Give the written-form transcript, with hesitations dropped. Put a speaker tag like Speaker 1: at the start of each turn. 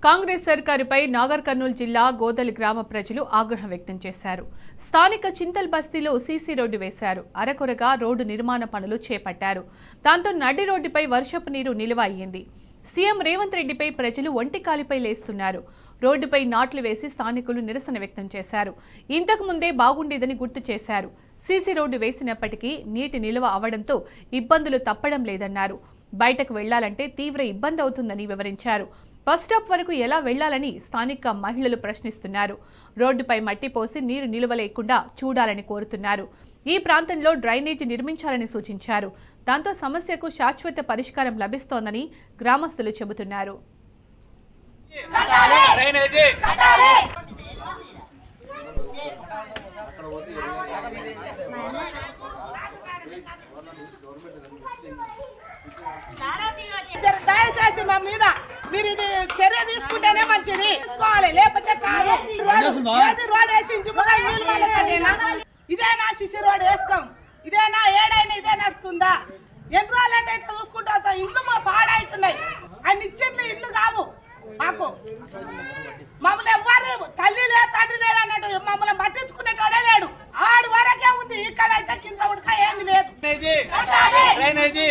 Speaker 1: కాంగ్రెస్ సర్కారుపై నాగర్ కర్నూలు జిల్లా గోదలి గ్రామ ప్రజలు ఆగ్రహం వ్యక్తం చేశారు. స్థానిక చింతల్ బస్తీలో సీసీ రోడ్డు వేశారు. అరకొరగా రోడ్డు నిర్మాణ పనులు చేపట్టారు. దాంతో నడి రోడ్డుపై వర్షపు నీరు నిలువ అయ్యింది. సీఎం రేవంత్ రెడ్డిపై ప్రజలు ఒంటికాలిపై లేస్తున్నారు. రోడ్డుపై నాట్లు వేసి స్థానికులు నిరసన వ్యక్తం చేశారు. ఇంతకు ముందే బాగుండేదని గుర్తు చేశారు. సీసీ రోడ్డు వేసినప్పటికీ నీటి నిలువ అవడంతో ఇబ్బందులు తప్పడం లేదన్నారు. బయటకు వెళ్లాలంటే తీవ్ర ఇబ్బంది అవుతుందని వివరించారు. బస్టాప్ వరకు ఎలా వెళ్లాలని స్థానిక మహిళలు ప్రశ్నిస్తున్నారు. రోడ్డుపై మట్టి పోసి నీరు నిలువ లేకుండా చూడాలని కోరుతున్నారు. ఈ ప్రాంతంలో డ్రైనేజీ నిర్మించాలని సూచించారు. దాంతో సమస్యకు శాశ్వత పరిష్కారం లభిస్తోందని గ్రామస్తులు చెబుతున్నారు.
Speaker 2: దయచేసి మా మీద మీరు ఇది చర్య తీసుకుంటేనే మంచిది, తీసుకోవాలి, లేకపోతే కాదు. రోడ్ వేసి ఇదేనా సిసి రోడ్ వేసుకోం, ఇదేనా ఏడైనా ఇదే నడుస్తుందా? ఎన్ని రోజులు అంటే చూసుకుంటా ఇల్లు మా పాడవుతున్నాయి. ఆయన ఇచ్చింది ఇల్లు కావు మాకు. మమ్మల్ని ఎవ్వరు తల్లి లేదు తండ్రి లేదు అన్నట్టు మమ్మల్ని పట్టించుకునేటోడే లేడు. ఆడు వరకే ఉంది, ఇక్కడైతే కింద ఉడక ఏమి లేదు.
Speaker 3: డ్రైనేజీ